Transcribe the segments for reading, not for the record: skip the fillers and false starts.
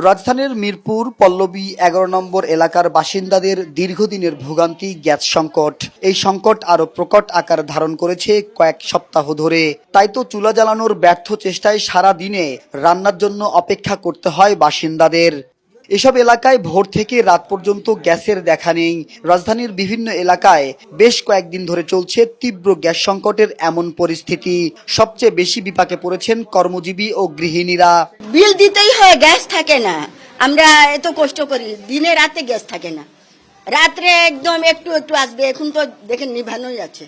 রাজধানীর মিরপুর পল্লবী ১১ নম্বর এলাকার বাসিন্দাদের দীর্ঘদিনের ভোগান্তি গ্যাস সংকট। এই সংকট আরও প্রকট আকার ধারণ করেছে কয়েক সপ্তাহ ধরে। তাই তো চুলা জ্বালানোর ব্যর্থ চেষ্টায় সারা দিনে রান্নার জন্য অপেক্ষা করতে হয় বাসিন্দাদের। এসব এলাকায় ভোর থেকে রাত পর্যন্ত গ্যাসের দেখা নেই। রাজধানীর বিভিন্ন এলাকায় বেশ কয়েকদিন ধরে চলছে তীব্র গ্যাস সংকটের এমন পরিস্থিতি। সবচেয়ে বেশি বিপাকে পড়েছেন কর্মজীবী ও গৃহিণীরা। বিল দিতেই হয়, গ্যাস থাকে না। আমরা এত কষ্ট করি, দিনে রাতে গ্যাস থাকে না, রাত্রে একদম একটু একটু আসবে। এখন তো দেখেন নিভানোই আছে।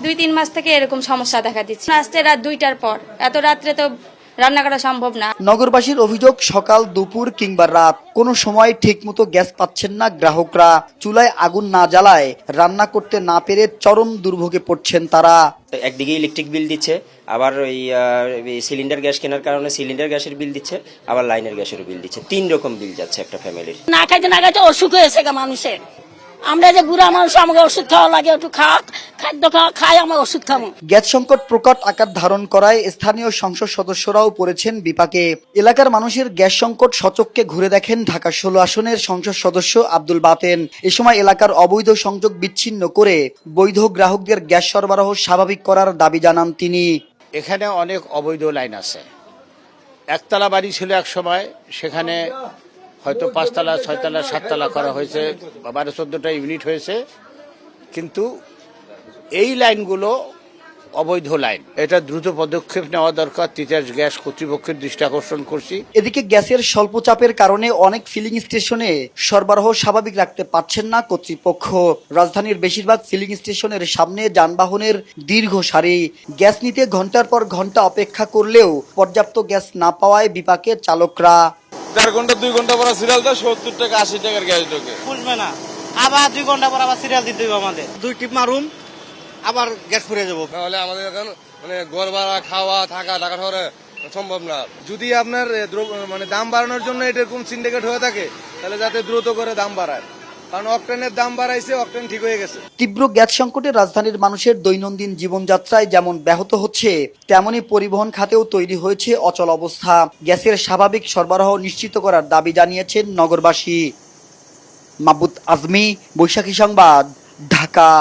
২-৩ মাস থেকে এরকম সমস্যা দেখা দিচ্ছে। আসতে রাত ২টার পর, এত রাত্রে তো রান্না করা সম্ভব না। নগরবাসীর অভিযোগ, সকাল দুপুর কিংবা রাত কোনো সময় ঠিকমতো গ্যাস পাচ্ছেন না গ্রাহকরা। চুলায় আগুন না জ্বালায় রান্না করতে না পেরে চরম দুর্ভোগে পড়ছেন তারা। একদিকে ইলেকট্রিক বিল দিচ্ছে, আবার ওই সিলিন্ডার গ্যাস কেনার কারণে সিলিন্ডার গ্যাসের বিল দিচ্ছে, আবার লাইনের গ্যাসেরও বিল দিচ্ছে। 3 রকম বিল যাচ্ছে একটা ফ্যামিলির। না খাইতে অসুখ হয়েছে মানুষের। আমরা যে বুড়া মানুষ, আমাকে ওষুধ খাওয়া লাগে, একটু খাদ্য খাই, আমার ওষুধ খাবো। গ্যাস সংকট প্রকট আকার ধারণ করায় স্থানীয় সংসদ সদস্যরাও পড়েছেন বিপাকে। এলাকার মানুষের গ্যাস সংকট সচক্ষে ঘুরে দেখেন ঢাকা 16 আসনের সংসদ সদস্য আব্দুল বাতেন। এ সময় এলাকার অবৈধ সংযোগ বিচ্ছিন্ন করে বৈধ গ্রাহকদের গ্যাস সরবরাহ স্বাভাবিক করার দাবি জানান তিনি। এখানে অনেক অবৈধ লাইন আছে। একতলা বাড়ি ছিল এক সময়, সেখানে হয়তো 5 তলা 6 তলা 7 তলা করা হয়েছে, 12-14টা ইউনিট হয়েছে, কিন্তু এই লাইনগুলো অবৈধ লাইন। এটা দ্রুত পদক্ষেপ নেওয়া দরকার। তিতাস গ্যাস কর্তৃপক্ষের দৃষ্টি আকর্ষণ করছি। এদিকে গ্যাসের স্বল্প চাপের কারণে অনেক ফিলিং স্টেশনে সরবরাহ স্বাভাবিক রাখতে পারছেন না কর্তৃপক্ষ। রাজধানীর বেশিরভাগ ফিলিং স্টেশনের সামনে যানবাহনের দীর্ঘ সারি। গ্যাস নিতে ঘন্টার পর ঘন্টা অপেক্ষা করলেও পর্যাপ্ত গ্যাস না পাওয়ায় বিপাকে চালকরা। 4 ঘন্টা 2 ঘন্টা পর সিরিয়াল দেয়, 70 টাকা 80 টাকার গ্যাস ঢোকে। বুঝবে না, আবার 2 ঘন্টা পর আবার সিরিয়াল দিতে হবে আমাদের। 2 টিপ মারুম, আবার গ্যাস ফুরিয়ে যাবো। তাহলে আমাদের এখন ঘর ভাড়া, খাওয়া, থাকা, ঢাকা শহরে সম্ভব না। যদি আপনার দাম বাড়ানোর জন্য এরকম সিন্ডিকেট হয়ে থাকে, তাহলে যাতে দ্রুত করে দাম বাড়ায়, কারণ অকটেনের দাম বাড়াইছে, অকটেন ঠিক হয়ে গেছে। তীব্র গ্যাস সংকটে রাজধানীর মানুষের দৈনন্দিন জীবনযাত্রায় যেমন ব্যাহত হচ্ছে, তেমনি পরিবহন খাতেও তৈরি হয়েছে অচল অবস্থা। গ্যাসের স্বাভাবিক সরবরাহ নিশ্চিত করার দাবি জানিয়েছেন নগরবাসী। মাহবুব আজমি, বৈশাখী সংবাদ, ঢাকা।